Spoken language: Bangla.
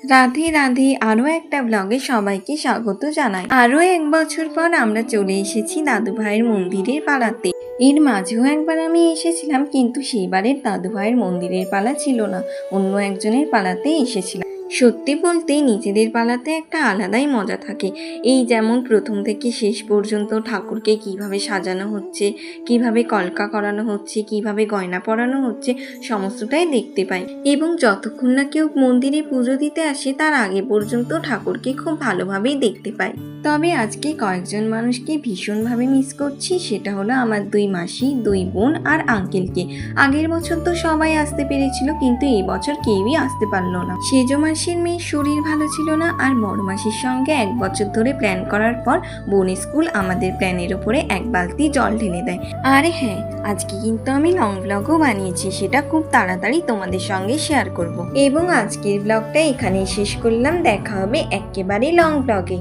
রাধে রাধে, আরো একটা ব্লগে সবাইকে স্বাগত জানাই। আরো এক বছর পর আমরা চলে এসেছি দাদু ভাইয়ের মন্দিরের পালাতে। এর মাঝেও একবার আমি এসেছিলাম, কিন্তু সেইবারের দাদু ভাইয়ের মন্দিরের পালা ছিল না, অন্য একজনের পালাতে এসেছিলাম। সত্যি বলতে নিজেদের পালাতে একটা আলাদাই মজা থাকে। এই যেমন প্রথম থেকে শেষ পর্যন্ত ঠাকুরকে কিভাবে সাজানো হচ্ছে, কিভাবে কলকা করানো হচ্ছে, কিভাবে গয়না পরানো হচ্ছে, সমস্তটাই দেখতে পাই। এবং যতক্ষণ না কেউ মন্দিরে পুজো দিতে আসে তার আগে পর্যন্ত ঠাকুরকে খুব ভালোভাবেই দেখতে পাই। তবে আজকে কয়েকজন মানুষকে ভীষণভাবে মিস করছি, সেটা হলো আমার দুই মাসি, দুই বোন আর আঙ্কেলকে। আগের বছর তো সবাই আসতে পেরেছিল, কিন্তু এই বছর কেউই আসতে পারলো না। সেজো মাসির মেয়ের শরীর ভালো ছিল না, আর বড় মাসির সঙ্গে এক বছর ধরে প্ল্যান করার পর বোন স্কুল আমাদের প্ল্যানের ওপরে এক বালতি জল ঢেলে দেয়। আর হ্যাঁ, আজকে কিন্তু আমি লং ব্লগও বানিয়েছি, সেটা খুব তাড়াতাড়ি তোমাদের সঙ্গে শেয়ার করব। এবং আজকের ব্লগটা এখানেই শেষ করলাম, দেখা হবে একেবারে লং ব্লগে।